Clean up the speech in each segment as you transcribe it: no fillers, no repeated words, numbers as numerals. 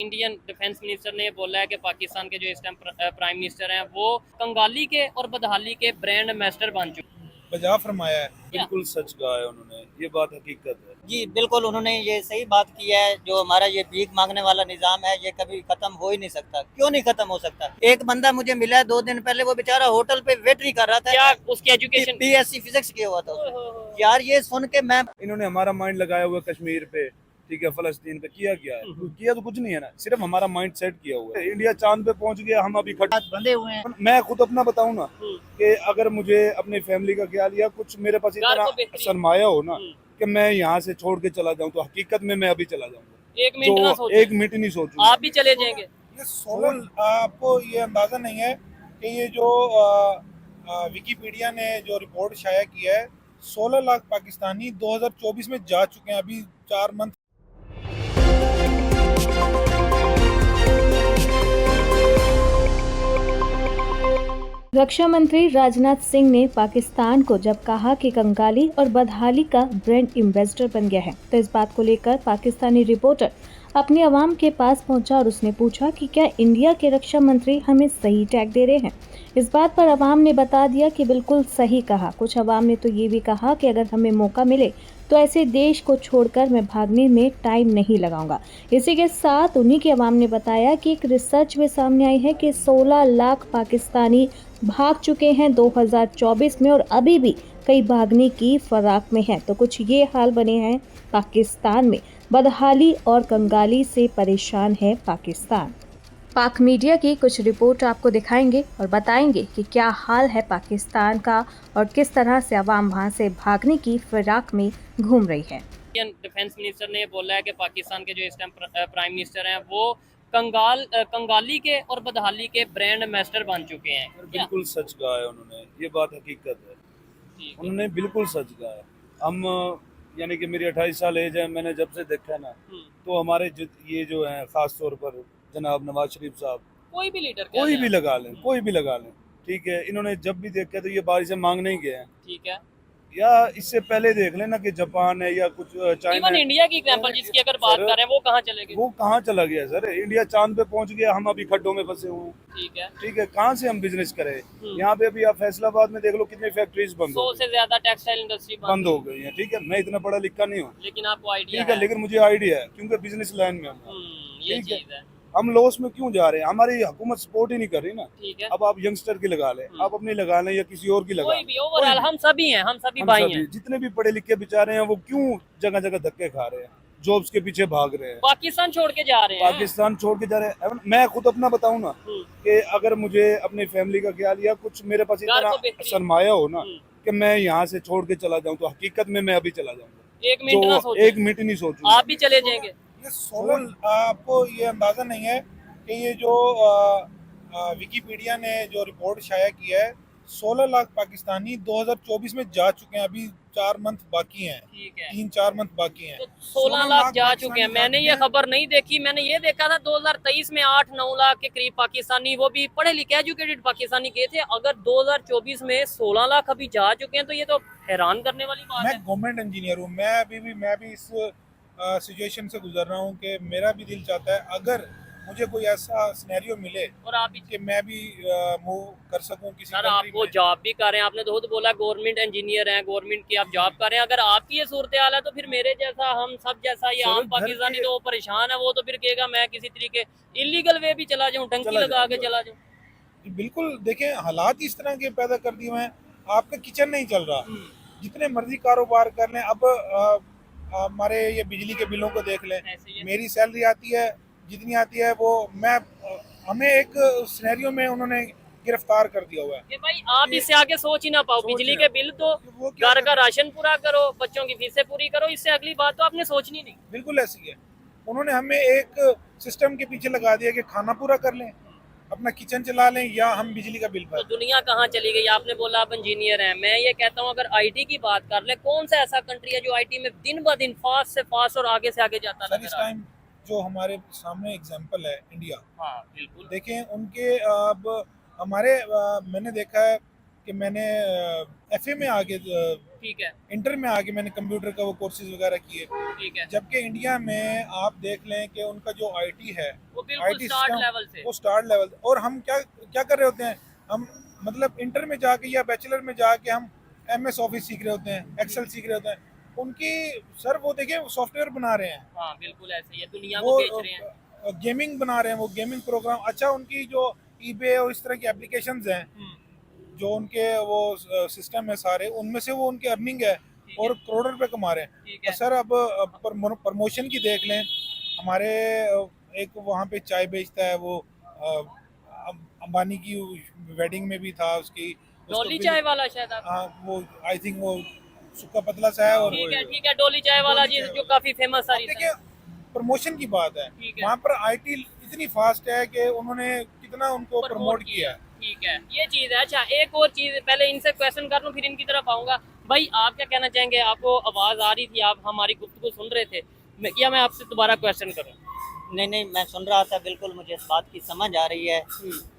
Indian defence minister ने ये बोला है कि पाकिस्तान के जो इस टाइम प्राइम मिनिस्टर हैं वो कंगाली के और बदहाली के ब्रांड एम्बेसडर बन चुके हैं। बजा फरमाया है। क्या? बिल्कुल सच कहा है उन्होंने, ये बात हकीकत है। जी बिल्कुल, उन्होंने ये सही बात की है। जो हमारा ये भीख मांगने वाला निजाम है ये कभी खत्म हो ही नहीं सकता। क्यों नहीं खत्म हो सकता? एक बंदा मुझे मिला है 2 दिन पहले, वो बेचारा होटल पे वेटरी कर रहा था। क्या उसकी एजुकेशन? बीएससी फिजिक्स किया हुआ था उसने। यार ये सुन के मैं इन्होंने हमारा माइंड लगाया हुआ है कश्मीर पे, ठीक है, फलस्तीन पे। किया क्या है? किया तो कुछ नहीं है ना, सिर्फ हमारा माइंड सेट किया हुआ है। इंडिया चांद पे पहुंच गया, हम अभी खड़े बंधे हुए हैं। मैं खुद अपना बताऊं ना कि अगर मुझे अपनी फैमिली का ख्याल या कुछ मेरे पास घर इतना को बेहतरीन। सरमाया हो ना कि मैं यहाँ से छोड़ के चला जाऊं, तो हकीकत में मैं अभी चला जाऊंगा। एक मिनट ना जो सोचो, एक मिनट ही नहीं सोचूंगा। आप भी चले जाएंगे। ये 16, आपको ये अंदाजा नहीं है कि ये जो विकिपीडिया ने जो रिपोर्ट शाया किया है, 16 लाख पाकिस्तानी 2024 में जा चुके हैं। अभी 4 मंथ रक्षा मंत्री राजनाथ सिंह ने पाकिस्तान को जब कहा कि कंगाली और बदहाली का ब्रांड एम्बेसडर बन गया है, तो इस बात को लेकर पाकिस्तानी रिपोर्टर अपनी आवाम के पास पहुंचा और उसने पूछा कि क्या इंडिया के रक्षा मंत्री हमें सही टैग दे रहे हैं। इस बात पर आवाम ने बता दिया कि बिल्कुल सही कहा। कुछ आवाम ने तो ये भी कहा कि अगर हमें मौका मिले तो ऐसे देश को छोड़कर मैं भागने में टाइम नहीं लगाऊंगा। इसी के साथ उन्हीं के आवाम ने बताया कि एक रिसर्च में सामने आई है कि 16 लाख पाकिस्तानी भाग चुके हैं 2024 में और अभी भी कई भागने की फराक में हैं। तो कुछ ये हाल बने हैं पाकिस्तान में। बदहाली और कंगाली से परेशान है पाकिस्तान। पाक मीडिया की कुछ रिपोर्ट आपको दिखाएंगे और बताएंगे कि क्या हाल है पाकिस्तान का और किस तरह से अवाम वहां से भागने की फिराक में घूम रही है। इंडियन डिफेंस मिनिस्टर ने ये बोला है कि पाकिस्तान के जो इस टाइम प्राइम मिनिस्टर हैं वो कंगाली के और बदहाली के ब्रांड एम्बेसडर बन चुके हैं। क्या? बिल्कुल सच कहा है उन्होंने, ये बात हकीकत है। ठीक है। उन्होंने बिल्कुल सच कहा है। हम यानी कि मेरी 28 साल एज है, मैंने जब से देखा है ना, तो हमारे ये जो है खास तौर पर जनाब नवाज शरीफ साहब, कोई भी लीडर कोई भी लगा लें, कोई भी लगा लें, ठीक है, इन्होंने जब भी देखा तो ये बारिश मांगने ही गए हैं। ठीक है। या इससे पहले देख लेना कि जापान है या कुछ चाइना इवन है। इंडिया की एग्जांपल जिसकी अगर बात सर, कर रहे हैं वो कहाँ चले गए? वो कहाँ चला गया सर? इंडिया चांद पे पहुंच गया, हम अभी खड्डों में फंसे हुए हैं। ठीक है। ठीक है, कहाँ से हम बिजनेस करें? यहाँ पे अभी आप फैसलाबाद में देख लो कितनी फैक्ट्रीज बंद 100 से ज्यादा टेक्सटाइल इंडस्ट्री बंद हो गई है। ठीक है, मैं इतना पढ़ा लिखा नहीं हूँ, लेकिन आपको आइडिया ठीक है, लेकिन मुझे आइडिया है क्योंकि बिजनेस लाइन में हूँ। ये ठीक है। चीज है। हम लॉस में क्यों जा रहे हैं? हमारी हुकूमत सपोर्ट ही नहीं कर रही ना। ठीक है। अब आप यंगस्टर की लगा लें, आप अपनी लगा लें या किसी और की लगा कोई लें, भी ओवरऑल हम सभी हैं, हम सभी हम भाई सभी हैं। जितने भी पढ़े लिखे बेचारे हैं वो क्यों जगह जगह धक्के खा रहे हैं, जॉब्स के पीछे भाग रहे हैं, पाकिस्तान छोड़ के जा रहे हैं। पाकिस्तान छोड़ के जा रहे हैं। मैं खुद अपना बताऊं ना कि अगर मुझे अपनी फैमिली का ख्याल या कुछ मेरे पास घर इतना को बेहतरीन। सरमाया हो ना कि मैं यहाँ से छोड़ के चला जाऊं, तो हकीकत में मैं अभी चला जाऊंगा। एक मिनट ना जो सोचो, एक मिनट ही नहीं सोचूंगा। आप भी चले जाएंगे। ये 16, आपको ये अंदाजा नहीं है कि ये जो विकिपीडिया ने जो रिपोर्ट शाया किया है, 16 लाख पाकिस्तानी 2024 में जा चुके हैं। अभी 4 मंथ बाकी हैं, ठीक है। 3-4 मंथ बाकी हैं। तो 16 लाख जा पाकिस्तानी चुके हैं। जा मैंने चुके ये हैं। खबर नहीं देखी। मैंने ये देखा था 2023 में 8-9 लाख के करीब पाकिस्तानी, वो भी पढ़े लिखे एजुकेटेड पाकिस्तानी गए थे। अगर 2024 में 16 लाख अभी जा चुके हैं तो ये तो हैरान करने वाली बात मैं है। गवर्नमेंट इंजीनियर हूँ, मैं भी इस सिचुएशन से गुजर रहा हूँ कि मेरा भी दिल चाहता है अगर मुझे कोई ऐसा सिनेरियो मिले और आप भी कि मैं भी मूव कर सकूं किसी सर, कंट्री आप वो में। जॉब भी कर रहे हैं, आपने तो खुद बोला गवर्नमेंट इंजीनियर हैं, गवर्नमेंट की आप जॉब कर रहे हैं। अगर आपकी ये सूरत हाल है तो फिर मेरे जैसा, हम सब जैसा ये सर, आम घर पाकिस्तानी के- तो वो परेशान है। वो तो फिर कहेगा मैं किसी तरीके इलीगल वे भी चला जाऊं, टंकी चला लगा के जाऊं। चला जाऊं। जी, बिल्कुल। देखें, हालात इस तरह के पैदा कर दिए हुए हैं, आपका किचन नहीं चल रहा, जितने मर्जी कारोबार कर लें। अब हमारे ये बिजली के बिलों को देख लें, ऐसे ही है। मेरी सैलरी आती है जितनी आती है, वो हमें एक सिनेरियो में उन्होंने गिरफ्तार कर दिया हुआ है कि भाई आप इससे आगे सोच ही ना पाओ। सोच बिजली ना। के बिल दो, वो क्या घर का कर- राशन पूरा करो, बच्चों की फीसें पूरी करो, इससे अगली बात तो आपने सोचनी नहीं। बिल्कुल ऐसी है। उन्होंने हमें एक सिस्टम के पीछे लगा दिया कि खाना पूरा कर लें, अपना किचन चला लें, या हम बिजली का बिल तो भर। दुनिया कहाँ चली गई? आपने बोला आप इंजीनियर हैं, मैं ये कहता हूँ अगर आईटी की बात कर ले, कौन सा ऐसा कंट्री है जो आईटी में दिन ब दिन फास्ट से फास्ट और आगे से आगे जाता सर, इस नजर आ रहा है? टाइम जो हमारे सामने एग्जांपल है इंडिया, हाँ बिल्कुल। देखें उनके अब हमारे मैंने देखा है कि मैंने एफए में आगे ठीक है, इंटर में आके मैंने कंप्यूटर का वो कोर्सेज वगैरह किए। ठीक है। जबकि इंडिया में आप देख लें कि उनका जो आईटी है, वो बिल्कुल IT स्टार्ट सिस्टम, लेवल से। वो स्टार्ट लेवल, और हम क्या क्या कर रहे होते हैं, हम मतलब इंटर में जाके या बैचलर में जाके हम MS ऑफिस सीख रहे होते हैं, एक्सेल सीख रहे होते हैं। उनकी सर वो देखिए सॉफ्टवेयर बना रहे हैं, हाँ बिल्कुल ऐसे ही है, दुनिया वो को बेच रहे हैं। गेमिंग बना रहे हैं, वो गेमिंग प्रोग्राम। अच्छा, उनकी जो ईबे और इस तरह की एप्लीकेशंस हैं, जो उनके वो सिस्टम है सारे, उनमें से वो उनकी अर्निंग है ठीक और है, करोड़ों रुपए कमा रहे हैं। ठीक और है। सर अब प्रमोशन की देख लें, हमारे एक वहाँ पे चाय बेचता है वो, अंबानी की वेडिंग में भी था उसकी, उसको डोली बिल- चाय वाला शायद आप। हाँ, वो आई थिंक वो सुक्का पतला सा है। और ठीक है, डोली चाय वाला डोली जी, चाय जो वाला। काफी फेमस अब सारी देखिए, प्रमोशन की बात है, ठीक है। वहाँ पर IT इतनी फास्ट है कि उन्होंने कितना उनको प्रमोट किया। ठीक है, ये चीज है। अच्छा, एक और चीज, पहले इनसे क्वेश्चन कर लूं फिर इनकी तरफ आऊंगा। भाई आप क्या कहना चाहेंगे? आपको आवाज आ रही थी, आप हमारी गुफ्तगू सुन रहे थे, क्या मैं आपसे दोबारा क्वेश्चन करूं? नहीं, मैं सुन रहा था, बिल्कुल मुझे इस बात की समझ आ रही है।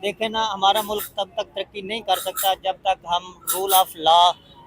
देखे ना, हमारा मुल्क तब तक तरक्की नहीं कर सकता जब तक हम रूल ऑफ लॉ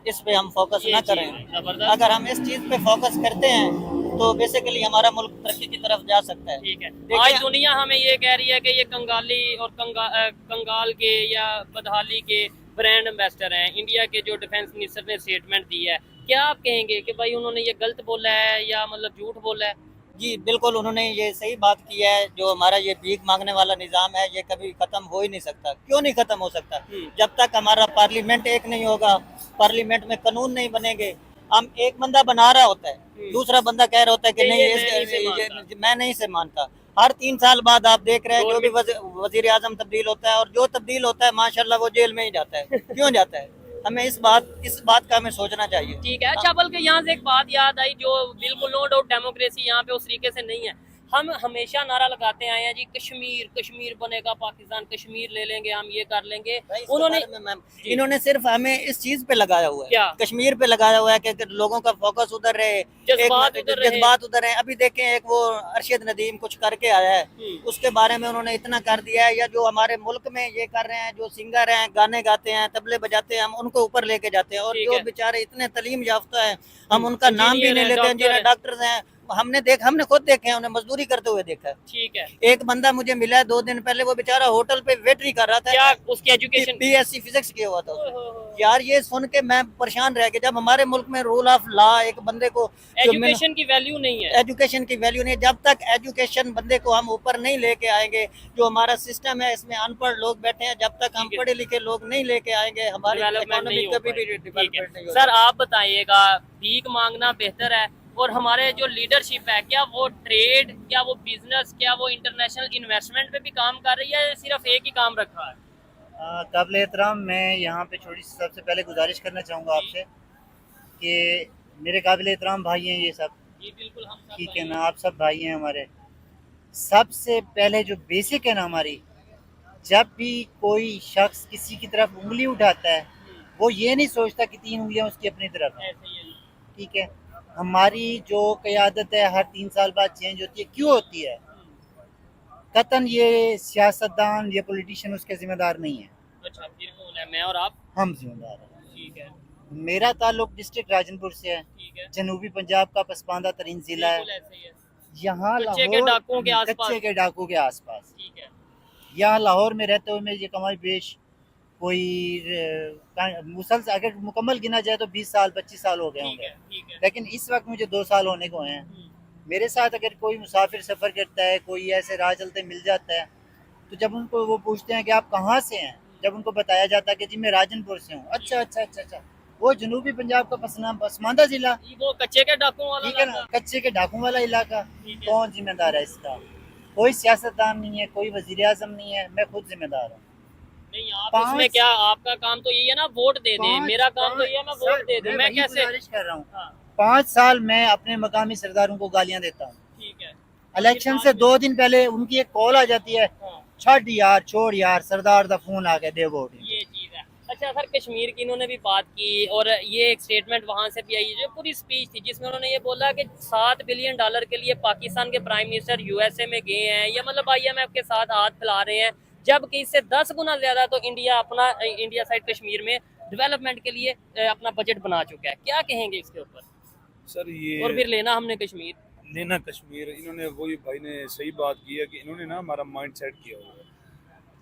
इस पे हम फोकस ये ना चीज़ करें। है, जबरदस्त। अगर हम इस चीज़ पे फोकस करते हैं तो बेसिकली हमारा मुल्क तरक्की की तरफ जा सकता है। ठीक है, देखिए, आज दुनिया हमें ये कह रही है कि ये कंगाली और कंगाल के या बदहाली के ब्रांड एम्बेसडर हैं। इंडिया के जो डिफेंस मिनिस्टर ने स्टेटमेंट दी है, क्या आप कहेंगे कि भाई उन्होंने ये गलत बोला है या मतलब झूठ बोला है? जी बिल्कुल, उन्होंने ये सही बात की है। जो हमारा ये भीख मांगने वाला निज़ाम है, ये कभी ख़त्म हो ही नहीं सकता। क्यों नहीं ख़त्म हो सकता? जब तक हमारा पार्लियामेंट एक नहीं होगा, पार्लियामेंट में कानून नहीं बनेंगे। हम एक बंदा बना रहा होता है, दूसरा बंदा कह रहा होता है कि ये नहीं, मैं नहीं से मानता। हर 3 साल बाद आप देख रहे हैं जो भी वजीर आजम तब्दील होता है, और जो तब्दील होता है माशाल्लाह वो जेल में ही जाता है। क्यों जाता है? हमें इस बात का हमें सोचना चाहिए। ठीक है। अच्छा, बल्कि यहाँ से एक बात याद आई, जो बिल्कुल नो डाउट डेमोक्रेसी यहाँ पे उस तरीके से नहीं है। हम हमेशा नारा लगाते आए हैं जी, कश्मीर कश्मीर बनेगा पाकिस्तान, कश्मीर ले लेंगे हम, ये कर लेंगे। उन्होंने इन्होंने सिर्फ हमें इस चीज पे लगाया हुआ है, क्या? कश्मीर पे लगाया हुआ है कि लोगों का फोकस उधर रहे, जज्बात उधर रहे। अभी देखें, एक वो अरशद नदीम कुछ करके आया है, उसके बारे में उन्होंने इतना कर दिया है। या जो हमारे मुल्क में ये कर रहे हैं, जो सिंगर हैं, गाने गाते हैं, तबले बजाते हैं, हम उनको ऊपर लेके जाते हैं। और जो बेचारे इतने तालीम याफ्ता है, हम उनका नाम भी नहीं लेते हैं, जिन्हें डॉक्टर्स हैं। हमने खुद देखे हैं, उन्हें मजदूरी करते हुए देखा है। ठीक है। एक बंदा मुझे मिला है 2 दिन पहले, वो बेचारा होटल पे वेटरी कर रहा था। क्या उसकी एजुकेशन? BSc फिजिक्स किया हुआ था उसने। यार ये सुन के मैं परेशान रह गया। जब हमारे मुल्क में रूल ऑफ लॉ एक बंदे को, एजुकेशन की वैल्यू नहीं है, एजुकेशन की वैल्यू नहीं है। जब तक एजुकेशन बंदे को हम ऊपर नहीं लेके आएंगे, जो हमारा सिस्टम है इसमें अनपढ़ लोग बैठे हैं, जब तक हम पढ़े लिखे लोग नहीं लेके आएंगे, हमारी इकोनॉमी कभी भी डेवलपमेंट नहीं होगी। सर आप बताइएगा, भीख मांगना बेहतर है और हमारे जो लीडरशिप है, क्या वो ट्रेड, क्या वो बिजनेस, क्या वो इंटरनेशनल इन्वेस्टमेंट पे भी काम कर रही है या सिर्फ एक ही काम रखा है? काबिल एहतराम, मैं यहाँ पे छोटी सी सबसे पहले गुजारिश करना चाहूँगा आपसे कि मेरे काबिल एहतराम भाई हैं ये सब, जी बिल्कुल, हम सब ठीक है ना, आप सब भाई हैं हमारे। सबसे पहले जो बेसिक है ना हमारी, जब भी कोई शख्स किसी की तरफ उंगली उठाता है, वो ये नहीं सोचता कि 3 उंगलियाँ उसकी अपनी तरफ हैं, ठीक है। हमारी जो क़यादत है हर 3 साल बाद चेंज होती है। क्यों होती है? कतन ये सियासतदान, ये पॉलिटिशियन उसके जिम्मेदार नहीं है। अच्छा, फिर कौन है? मैं और आप? हम जिम्मेदार हैं। ठीक है, मेरा ताल्लुक डिस्ट्रिक्ट राजनपुर से है, ठीक है, जनूबी पंजाब का पसमानदा तरीन ज़िला है। बिल्कुल ऐसे ही है। यहाँ कच्चे के लाहौर डाकुओं के आसपास। कच्चे के डाकू के आसपास, ठीक है, यहाँ लाहौर में रहते हुए ये कमाई बेश कोई मुसलसल अगर मुकम्मल गिना जाए तो 20 साल 25 साल हो गए ठीक होंगे, है, ठीक है। लेकिन इस वक्त मुझे 2 साल होने को हैं। मेरे साथ अगर कोई मुसाफिर सफ़र करता है, कोई ऐसे राह चलते मिल जाता है, तो जब उनको वो पूछते हैं कि आप कहाँ से हैं, जब उनको बताया जाता है कि जी मैं राजनपुर से हूँ, अच्छा, वो जनूबी पंजाब का पसमानदा ज़िला, वो कच्चे के डाकुओं वाला, ठीक है ना, कच्चे के डाकू वाला इलाका। ठीक है। कौन जिम्मेदार है इसका? कोई सियासतदान नहीं है, कोई वज़ीर आज़म नहीं है, मैं खुद जिम्मेदार हूँ। नहीं, आप इसमें क्या, आपका काम तो यही है ना, वोट दे दे। मेरा काम तो ये है, मैं वोट दे दूं। मैं कैसे गुजारिश कर रहा हूँ, हाँ, 5 साल मैं अपने मकामी सरदारों को गालियाँ देता हूँ। ठीक है। इलेक्शन से 2 दिन पहले उनकी एक कॉल आ जाती है, हाँ, छड़ यार, छोड़ यार, सरदार दा फोन आ गया, दे वोट। ये चीज है। अच्छा सर, कश्मीर की इन्होंने भी बात की और ये एक स्टेटमेंट वहां से भी आई है, जो पूरी स्पीच थी जिसमें उन्होंने ये बोला कि $7 बिलियन के लिए पाकिस्तान के प्राइम मिनिस्टर USA में गए हैं, या मतलब IMF के साथ हाथ फैला रहे हैं, जबकि इससे 10 गुना ज्यादा तो इंडिया साइड कश्मीर में डेवलपमेंट के लिए अपना बजट बना चुका है, क्या कहेंगे इसके ऊपर? सर ये और फिर लेना हमने कश्मीर। लेना कश्मीर, इन्होंने वही भाई ने सही बात की है कि इन्होंने ना हमारा माइंड सेट किया हुआ है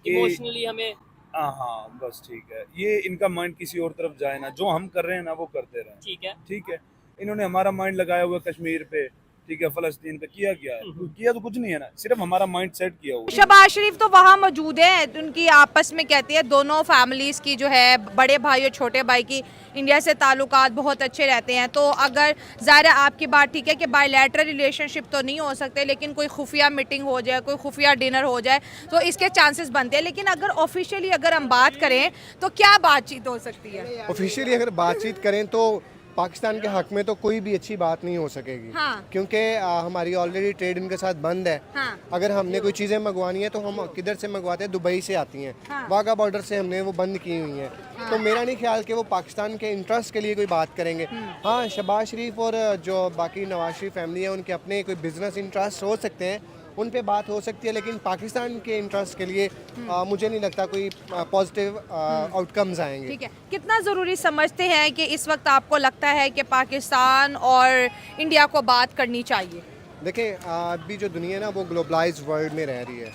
कि इमोशनली हमें हाँ बस ठीक है, ये इनका माइंड किसी और तरफ जाए ना, जो हम कर रहे हैं ना वो करते रहें। ठीक है, इन्होंने हमारा माइंड लगाया हुआ है कश्मीर पे, ठीक है, फलस्तीन पे, किया क्या है? किया तो कुछ नहीं है ना, सिर्फ हमारा माइंड सेट किया हुआ है। शहबाज शरीफ तो वहाँ मौजूद है, उनकी आपस में कहती है दोनों फैमिलीज़ की जो है बड़े भाई और छोटे भाई की इंडिया से ताल्लुकात बहुत अच्छे रहते हैं। तो अगर ज़ाहिर आपकी बात ठीक है कि बायलैटरल रिलेशनशिप तो नहीं हो सकते, लेकिन कोई खुफिया मीटिंग हो जाए, कोई खुफिया डिनर हो जाए तो इसके चांसेस बनते हैं। लेकिन अगर ऑफिशियली अगर हम बात करें तो क्या बातचीत हो सकती है? ऑफिशियली अगर बातचीत करें तो पाकिस्तान के हक में तो कोई भी अच्छी बात नहीं हो सकेगी। हाँ। क्योंकि हमारी ऑलरेडी ट्रेड इनके साथ बंद है। हाँ। अगर हमने कोई चीज़ें मंगवानी है तो हम किधर से मंगवाते हैं? दुबई से आती हैं। हाँ। वाघा बॉर्डर से हमने वो बंद की हुई हैं। हाँ। तो मेरा नहीं ख्याल कि वो पाकिस्तान के इंटरेस्ट के लिए कोई बात करेंगे। हाँ, शहबाज शरीफ और जो बाकी नवाज शरीफ फैमिली है उनके अपने कोई बिजनेस इंटरेस्ट हो सकते हैं, उन पे बात हो सकती है, लेकिन पाकिस्तान के इंटरेस्ट के लिए मुझे नहीं लगता कोई पॉजिटिव आउटकम्स आएंगे। ठीक है, कितना ज़रूरी समझते हैं कि इस वक्त आपको लगता है कि पाकिस्तान और इंडिया को बात करनी चाहिए? देखें, अभी जो दुनिया है ना वो ग्लोबलाइज्ड वर्ल्ड में रह रही है।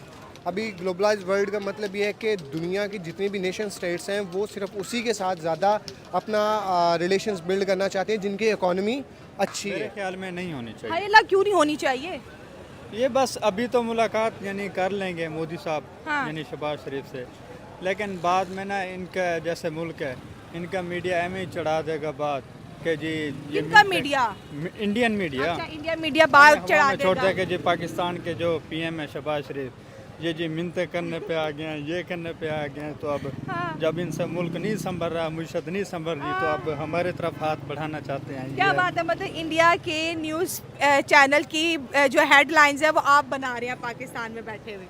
अभी ग्लोबलाइज्ड वर्ल्ड का मतलब ये है कि दुनिया की जितनी भी नेशन स्टेट्स हैं वो सिर्फ उसी के साथ ज़्यादा अपना रिलेशंस बिल्ड करना चाहते हैं जिनकी इकोनॉमी अच्छी मेरे है। ख्याल में नहीं होनी चाहिए। हाय अल्लाह, क्यों नहीं होनी चाहिए? ये बस अभी तो मुलाकात यानी कर लेंगे मोदी साहब हाँ। यानी शहबाज शरीफ से, लेकिन बाद में ना इनका जैसे मुल्क है, इनका मीडिया एम ही चढ़ा देगा बात कि जी ये किनका मीडिया? इंडियन मीडिया अच्छा, इंडिया मीडिया बात चढ़ा हवा में छोड़ देगा। दे कि जी पाकिस्तान के जो पीएम है शहबाज शरीफ, ये जी मिन्नतें करने पे आ गए हैं, ये करने पे आ गए हैं। तो अब हाँ। जब इनसे मुल्क नहीं संभल रहा, मुशत नहीं संभल रही, तो अब हमारे तरफ हाथ बढ़ाना चाहते हैं। क्या ये बात है, मतलब इंडिया के न्यूज़ चैनल की जो हेडलाइंस है वो आप बना रहे हैं पाकिस्तान में बैठे हुए?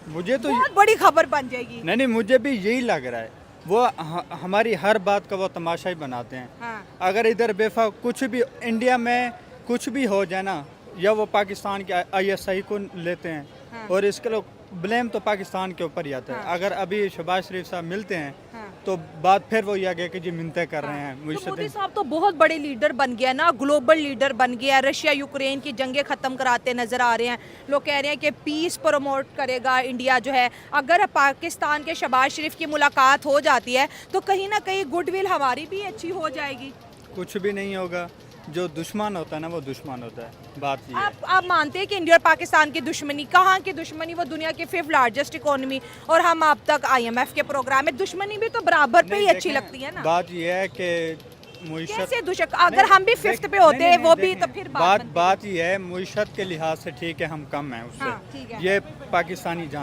मुझे तो बहुत बड़ी खबर बन जाएगी। नहीं, मुझे भी यही लग रहा है। वो हमारी हर बात का वो तमाशा ही बनाते हैं। हाँ। अगर इधर बेफा कुछ भी इंडिया में कुछ भी हो जाए ना, या वो पाकिस्तान के ISI को लेते हैं। हाँ। और इसके लोग ब्लेम तो पाकिस्तान के ऊपर ही आता है। हाँ। अगर अभी शहबाज शरीफ साहब मिलते हैं हाँ। तो बात फिर वो ये आ गया कि जी मिन्नतें कर रहे हैं। तो मुझसे मोदी साहब तो बहुत बड़े लीडर बन गया ना, ग्लोबल लीडर बन गया। रशिया यूक्रेन की जंगें ख़त्म कराते नज़र आ रहे हैं। लोग कह रहे हैं कि पीस प्रमोट करेगा इंडिया जो है। अगर पाकिस्तान के शहबाज शरीफ की मुलाकात हो जाती है तो कहीं ना कहीं गुडविल हमारी भी अच्छी हो जाएगी। कुछ भी नहीं होगा, जो दुश्मन होता है ना वो दुश्मन होता है। बात ये है। आप मानते हैं कि इंडिया और पाकिस्तान की दुश्मनी, कहाँ की दुश्मनी? वो दुनिया की 5th लार्जेस्ट इकोनॉमी, और हम अब तक IMF के प्रोग्राम में दुश्मनी भी तो बराबर पे ही नहीं, अच्छी देखें, लगती है ना। बात ये है कि मुईशत कैसे अगर हम भी 5th पे होते हैं वो भी तो फिर बात ये है, मुईशत के लिहाज से ठीक है हम कम हैं उससे। हाँ, ठीक है। ये पाकिस्तानी जान